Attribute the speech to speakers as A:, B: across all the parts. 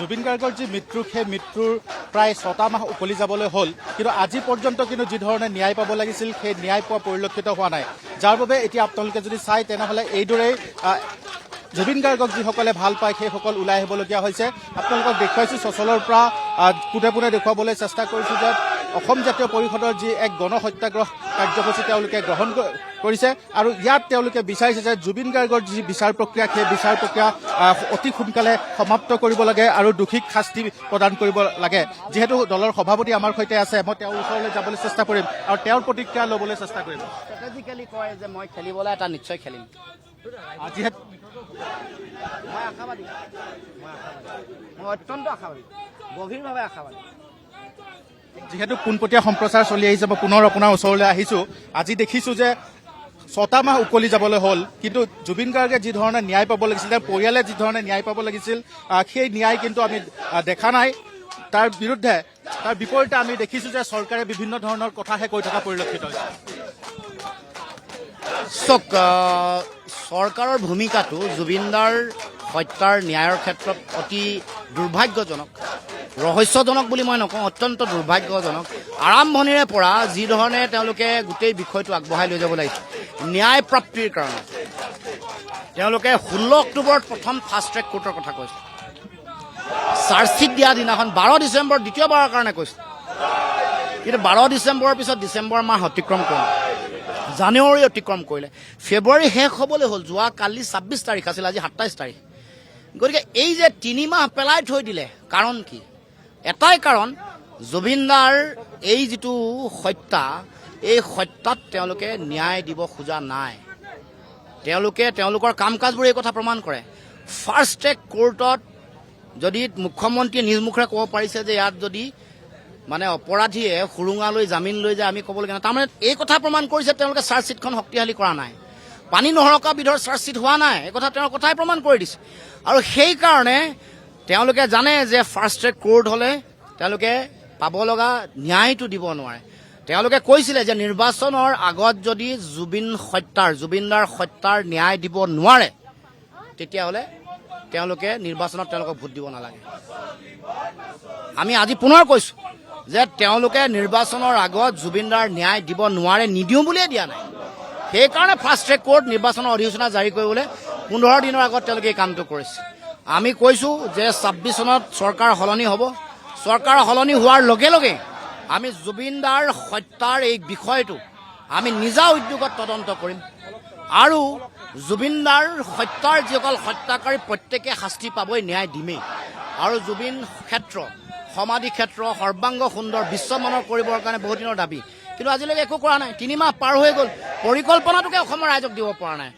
A: জুবিন গাৰ্গৰ যি মৃত্যু সেই মৃত্যুৰ প্ৰায় 6টা মাহ উকলি যাবলৈ হ'ল, কিন্তু আজি পৰ্যন্ত কিন্তু যি ধৰণে ন্যায় পাব লাগিছিল সেই ন্যায় পোৱা পৰিলক্ষিত হোৱা নাই। যাৰ বাবে এতিয়া আপোনালোকে যদি চায় তেনেহ'লে এইদৰেই জুবিন গাৰ্গক যিসকলে ভাল পায় সেইসকল ওলাই আহিবলগীয়া হৈছে। আপোনালোকক দেখুৱাইছোঁ চচলৰ পৰা পোনে পোনে দেখুৱাবলৈ চেষ্টা কৰিছোঁ যে অসম জাতীয় পৰিষদৰ যি এক গণ সত্যাগ্ৰহ কাৰ্যসূচী তেওঁলোকে গ্ৰহণ কৰিছে আৰু ইয়াত তেওঁলোকে বিচাৰিছে যে জুবিন গাৰ্গৰ যি বিচাৰ প্ৰক্ৰিয়া সেই বিচাৰ প্ৰক্ৰিয়া অতি সোনকালে সমাপ্ত কৰিব লাগে আৰু দোষীক শাস্তি প্ৰদান কৰিব লাগে। যিহেতু দলৰ সভাপতি আমাৰ সৈতে আছে, মই তেওঁৰ ওচৰলৈ যাবলৈ চেষ্টা কৰিম আৰু তেওঁৰ প্ৰতিক্ৰিয়া ল'বলৈ চেষ্টা কৰিম।
B: ষ্ট্ৰেটেজিকেলি কয় যে মই খেলিবলৈ এটা নিশ্চয় খেলিম।
A: যিহেতু
B: মই আশাবাদী, মই অত্যন্ত আশাবাদী, গভীৰভাৱে আশাবাদী।
A: যিহেতু পোনপটীয়া সম্প্ৰচাৰ চলি আহিছে, মই পুনৰ আপোনাৰ ওচৰলৈ আহিছোঁ। আজি দেখিছোঁ যে 6টা মাহ উকলি যাবলৈ হ'ল, কিন্তু জুবিন গাৰ্গে যি ধৰণে ন্যায় পাব লাগিছিল, তেওঁৰ পৰিয়ালে যি ধৰণে ন্যায় পাব লাগিছিল সেই ন্যায় কিন্তু আমি দেখা নাই। তাৰ বিপৰীতে আমি দেখিছোঁ যে চৰকাৰে বিভিন্ন ধৰণৰ কথাহে কৈ থকা পৰিলক্ষিত হৈছে।
B: চাওক, চৰকাৰৰ ভূমিকাটো জুবিনদাৰ হত্যাৰ ন্যায়ৰ ক্ষেত্ৰত অতি দুৰ্ভাগ্যজনক, ৰহস্যজনক বুলি মই নকওঁ, অত্যন্ত দুৰ্ভাগ্যজনক। আৰম্ভণিৰে পৰা যি ধৰণে তেওঁলোকে গোটেই বিষয়টো আগবঢ়াই লৈ যাব লাগিছিল ন্যায় প্ৰাপ্তিৰ কাৰণে, তেওঁলোকে 16 অক্টোবৰত প্ৰথম ফাষ্ট ট্ৰেক কোৰ্টৰ কথা কৈছিল। চাৰ্জশ্বীট দিয়া দিনাখন 12 ডিচেম্বৰ দ্বিতীয়বাৰৰ কাৰণে কৈছিল, কিন্তু 12 ডিচেম্বৰৰ পিছত ডিচেম্বৰ মাহ অতিক্ৰম কৰিলে, জানুৱাৰী অতিক্ৰম কৰিলে, ফেব্ৰুৱাৰী শেষ হ'বলৈ হ'ল। যোৱা কালি 26 তাৰিখ আছিল, আজি 27 তাৰিখ। গতিকে এই যে 3 মাহ পেলাই থৈ দিলে, কাৰণ কি? এটাই কাৰণ, জুবিনদাৰ এই যিটো হত্যা, এই হত্যাত তেওঁলোকে ন্যায় দিব খোজা নাই। তেওঁলোকে তেওঁলোকৰ কাম কাজবোৰে এই কথা প্ৰমাণ কৰে। ফাৰ্ষ্ট ট্ৰেক কোৰ্টত যদি মুখ্যমন্ত্ৰীয়ে নিজ মুখেৰে ক'ব পাৰিছে যে ইয়াত যদি মানে অপৰাধীয়ে সুৰুঙালৈ জামিন লৈ যায়, আমি ক'বলগীয়া নাই। তাৰমানে এই কথা প্ৰমাণ কৰিছে তেওঁলোকে চাৰ্জশ্বীটখন শক্তিশালী কৰা নাই, পানী নসৰকা বিধৰ চাৰ্জশ্বীট হোৱা নাই, এই কথা তেওঁৰ কথাই প্ৰমাণ কৰি দিছে। আৰু সেইকাৰণে তেওঁলোকে জানে যে ফাৰ্ষ্ট ট্ৰেক কোৰ্ট হ'লে তেওঁলোকে পাব লগা ন্যায়টো দিব নোৱাৰে। তেওঁলোকে কৈছিলে যে নিৰ্বাচনৰ আগত যদি জুবিনদাৰ হত্যাৰ ন্যায় দিব নোৱাৰে, তেতিয়াহ'লে তেওঁলোকে নিৰ্বাচনত তেওঁলোকক ভোট দিব নালাগে। আমি আজি পুনৰ কৈছোঁ যে তেওঁলোকে নিৰ্বাচনৰ আগত জুবিনদাৰ ন্যায় দিব নোৱাৰে, নিদিওঁ বুলিয়ে দিয়া নাই। সেইকাৰণে ফাৰ্ষ্ট ট্ৰেক কোৰ্ট নিৰ্বাচনৰ অধিসূচনা জাৰি কৰিবলৈ 15 দিনৰ আগত তেওঁলোকে এই কামটো কৰিছে। আমি কৈছোঁ যে 26 চনত চৰকাৰ সলনি হ'ব। চৰকাৰ সলনি হোৱাৰ লগে লগে আমি জুবিনদাৰ হত্যাৰ এই বিষয়টো আমি নিজা উদ্যোগত তদন্ত কৰিম আৰু জুবিনদাৰ হত্যাৰ যিসকল হত্যাকাৰী প্ৰত্যেকে শাস্তি পাবই, ন্যায় দিমেই। আৰু জুবিন ক্ষেত্ৰ, সমাধি ক্ষেত্ৰ সৰ্বাংগ সুন্দৰ বিশ্বমানৰ কৰিবৰ কাৰণে বহু দিনৰ দাবী, কিন্তু আজিলৈকে একো কৰা নাই। 3 মাহ পাৰ হৈ গ'ল, পৰিকল্পনাটোকে অসমৰ ৰাইজক দিব পৰা নাই।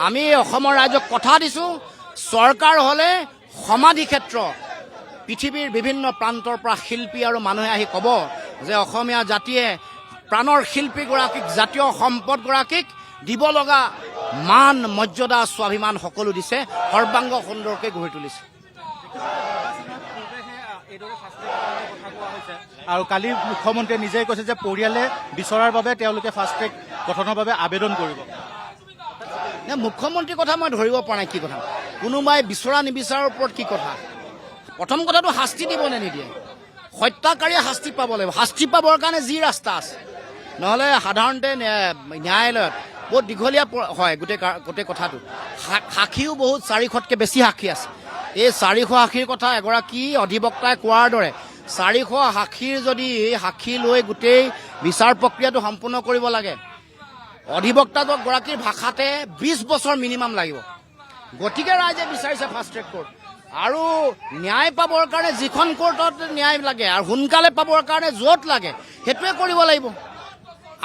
B: আমি অসমৰ ৰাইজক কথা দিছোঁ, চৰকাৰ হ'লে সমাধি ক্ষেত্ৰ পৃথিৱীৰ বিভিন্ন প্ৰান্তৰ পৰা শিল্পী আৰু মানুহে আহি ক'ব যে অসমীয়া জাতিয়ে প্ৰাণৰ শিল্পীগৰাকীক, জাতীয় সম্পদগৰাকীক দিব লগা মান মৰ্যাদা স্বাভিমান সকলো দিছে, সৰ্বাংগ সুন্দৰকৈ গঢ়ি তুলিছে।
A: আৰু কালি মুখ্যমন্ত্ৰীয়ে নিজেই কৈছে যে পৰিয়ালে বিচৰাৰ বাবে তেওঁলোকে ফাষ্ট ট্ৰেক গঠনৰ বাবে আবেদন কৰিব।
B: মুখ্যমন্ত্ৰীৰ কথা মই ধৰিব পৰা নাই কি কথা, কোনোবাই বিচৰা নিবিচৰাৰ ওপৰত কি কথা। প্ৰথম কথাটো শাস্তি দিব নে নিদিয়ে, হত্যাকাৰীয়ে শাস্তি পাব লাগিব। শাস্তি পাবৰ কাৰণে যি ৰাস্তা আছে, নহ'লে সাধাৰণতে ন্যায়ালয়ত বহুত দীঘলীয়া হয় গোটেই কথাটো। সাক্ষীও বহুত 400তকৈ বেছি সাক্ষী আছে। এই 400 সাক্ষীৰ কথা এগৰাকী অধিবক্তাই কোৱাৰ দৰে 400 সাক্ষীৰ যদি সাক্ষী লৈ গোটেই বিচাৰ প্ৰক্ৰিয়াটো সম্পূৰ্ণ কৰিব লাগে, অধিবক্তাগৰাকীৰ ভাষাতে 20 বছৰ মিনিমাম লাগিব। গতিকে ৰাইজে বিচাৰিছে ফাষ্ট ট্ৰেক কোৰ্ট, আৰু ন্যায় পাবৰ কাৰণে যিখন কোৰ্টত ন্যায় লাগে আৰু সোনকালে পাবৰ কাৰণে য'ত লাগে সেইটোৱে কৰিব লাগিব।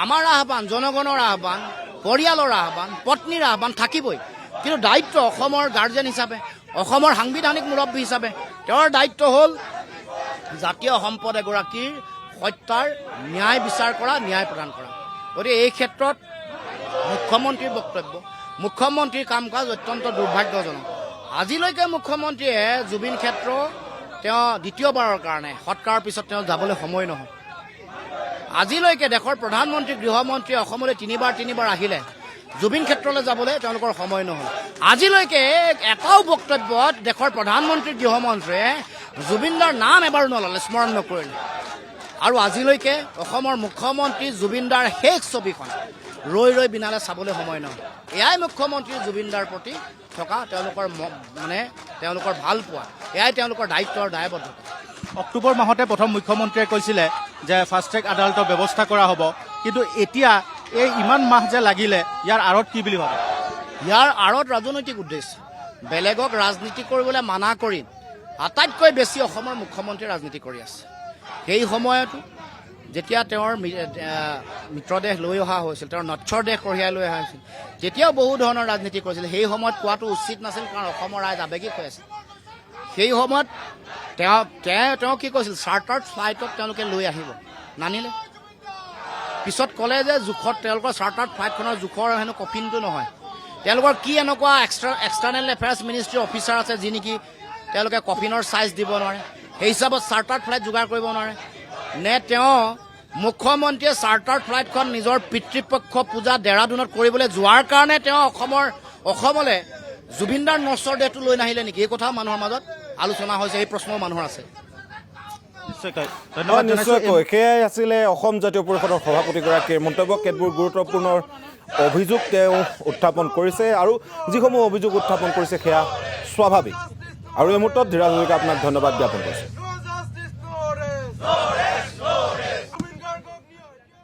B: আমাৰ আহ্বান, জনগণৰ আহ্বান, পৰিয়ালৰ আহ্বান, পত্নীৰ আহ্বান থাকিবই, কিন্তু দায়িত্ব অসমৰ গাৰ্জেন হিচাপে, অসমৰ সাংবিধানিক মুৰব্বী হিচাপে তেওঁৰ দায়িত্ব হ'ল জাতীয় সম্পদ এগৰাকীৰ হত্যাৰ ন্যায় বিচাৰ কৰা, ন্যায় প্ৰদান কৰা। গতিকে এই ক্ষেত্ৰত মুখ্যমন্ত্ৰীৰ বক্তব্য, মুখ্যমন্ত্ৰীৰ কাম কাজ অত্যন্ত দুৰ্ভাগ্যজনক। আজিলৈকে মুখ্যমন্ত্ৰীয়ে জুবিন ক্ষেত্ৰ তেওঁ দ্বিতীয়বাৰৰ কাৰণে সৎকাৰৰ পিছত তেওঁ যাবলৈ সময় নহয়। আজিলৈকে দেশৰ প্ৰধানমন্ত্ৰী, গৃহমন্ত্ৰীয়ে অসমলৈ তিনিবাৰ আহিলে, জুবিন ক্ষেত্ৰলৈ যাবলৈ তেওঁলোকৰ সময় নহ'ল। আজিলৈকে এটাও বক্তব্যত দেশৰ প্ৰধানমন্ত্ৰী, গৃহমন্ত্ৰীয়ে জুবিনদাৰ নাম এবাৰো নল'লে, স্মৰণ নকৰিলে। আৰু আজিলৈকে অসমৰ মুখ্যমন্ত্ৰী জুবিনদাৰ শেষ ছবিখন ৰৈ ৰৈ বিনালে চাবলৈ সময় নহয়। এয়াই মুখ্যমন্ত্ৰী জুবিনদাৰ প্ৰতি থকা তেওঁলোকৰ মানে তেওঁলোকৰ ভাল পোৱা, এয়াই তেওঁলোকৰ দায়িত্ব আৰু দায়বদ্ধতা।
A: অক্টোবৰ মাহতে প্ৰথম মুখ্যমন্ত্ৰীয়ে কৈছিলে যে ফাষ্ট ট্ৰেক আদালতৰ ব্যৱস্থা কৰা হ'ব, কিন্তু এতিয়া এই ইমান মাহ যে লাগিলে, ইয়াৰ আঁৰত কি বুলি ভাবে?
B: ইয়াৰ আঁৰত ৰাজনৈতিক উদ্দেশ্য। বেলেগক ৰাজনীতি কৰিবলৈ মানা কৰি আটাইতকৈ বেছি অসমৰ মুখ্যমন্ত্ৰীয়ে ৰাজনীতি কৰি আছে। সেই সময়তো যেতিয়া তেওঁৰ মৃতদেহ লৈ অহা হৈছিল, তেওঁৰ নশ্বৰ দেহ কঢ়িয়াই লৈ অহা হৈছিল, তেতিয়াও বহু ধৰণৰ ৰাজনীতি কৰিছিল। সেই সময়ত কোৱাটো উচিত নাছিল, কাৰণ অসমৰ ৰাইজ আৱেগিক হৈ আছিল। সেই সময়ত তেওঁ কি কৈছিল, চাৰ্টাৰ্ড ফ্লাইটত তেওঁলোকে লৈ আহিব, নানিলে। পিছত ক'লে যে জোখত তেওঁলোকৰ চাৰ্টাৰ্ড ফ্লাইটখনৰ জোখৰ হেনো কফিনটো নহয়। তেওঁলোকৰ কি এনেকুৱা এক্সটাৰ্নেল এফেয়াৰ্ছ মিনিষ্ট্ৰীৰ অফিচাৰ আছে যি নেকি তেওঁলোকে কফিনৰ চাইজ দিব নোৱাৰে, সেই হিচাপত চাৰ্টাৰ্ড ফ্লাইট যোগাৰ কৰিব নোৱাৰে নে? তেওঁ মুখ্যমন্ত্ৰীয়ে চাৰ্টাৰ্ড ফ্লাইটখন নিজৰ পিতৃপক্ষ পূজা ডেৰাডুনত কৰিবলৈ যোৱাৰ কাৰণে তেওঁ অসমলৈ জুবিনদাৰ নশ্বৰ দেহটো লৈ নাহিলে নেকি? এই কথাও মানুহৰ মাজত আলোচনা হৈছে, এই প্ৰশ্নও মানুহৰ আছে।
A: নিশ্চয়কৈ ধন্যবাদ জনাইছোঁ।
C: নিশ্চয়কৈ সেয়াই আছিলে অসম জাতীয় পৰিষদৰ সভাপতিগৰাকীৰ মন্তব্য। কেতবোৰ গুৰুত্বপূৰ্ণ অভিযোগ তেওঁ উত্থাপন কৰিছে, আৰু যিসমূহ অভিযোগ উত্থাপন কৰিছে সেয়া স্বাভাৱিক। আৰু এই মুহূৰ্তত ধীৰাজ হাজৰিকা আপোনাক ধন্যবাদ জ্ঞাপন কৰিছোঁ।